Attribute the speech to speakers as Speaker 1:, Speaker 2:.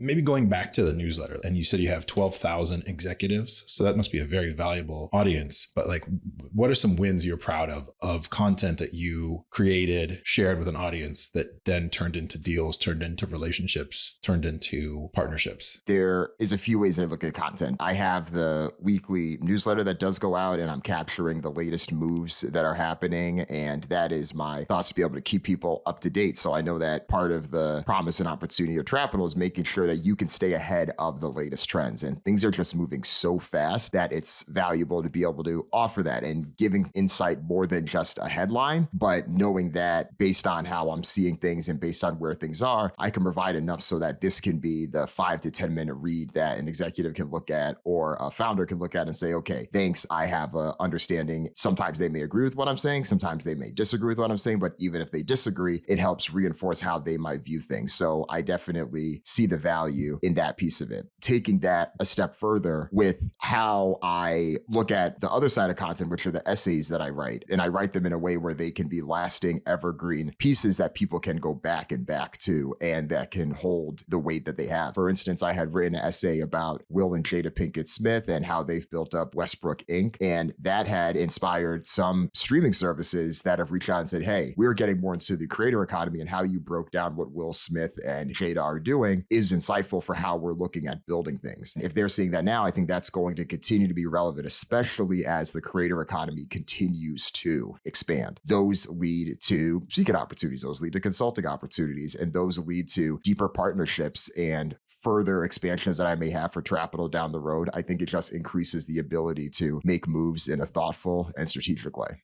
Speaker 1: maybe going back to the newsletter, and you said you have 12,000 executives. So that must be a very valuable audience. But like, what are some wins you're proud of content that you created, shared with an audience that then turned into deals, turned into relationships, turned into partnerships?
Speaker 2: There is a few ways I look at content. I have the weekly newsletter that does go out, and I'm capturing the latest moves that are happening. And that is my thoughts to be able to keep people up to date. So I know that part of the promise and opportunity of Trapital is making sure that you can stay ahead of the latest trends. And things are just moving so fast that it's valuable to be able to offer that and giving insight more than just a headline, but knowing that based on how I'm seeing things and based on where things are, I can provide enough so that this can be the 5 to 10 minute read that an executive can look at or a founder can look at and say, okay, thanks, I have a understanding. Sometimes they may agree with what I'm saying. Sometimes they may disagree with what I'm saying, but even if they disagree, it helps reinforce how they might view things. So I definitely see the value in that piece of it. Taking that a step further with how I look at the other side of content, which are the essays that I write. And I write them in a way where they can be lasting, evergreen pieces that people can go back and back to and that can hold the weight that they have. For instance, I had written an essay about Will and Jada Pinkett Smith and how they've built up Westbrook Inc. And that had inspired some streaming services that have reached out and said, hey, we're getting more into the creator economy, and how you broke down what Will Smith and Jada are doing is insightful for how we're looking at building things. If they're seeing that now, I think that's going to continue to be relevant, especially as the creator economy continues to expand. Those lead to secret opportunities, those lead to consulting opportunities, and those lead to deeper partnerships and further expansions that I may have for Trapital down the road. I think it just increases the ability to make moves in a thoughtful and strategic way.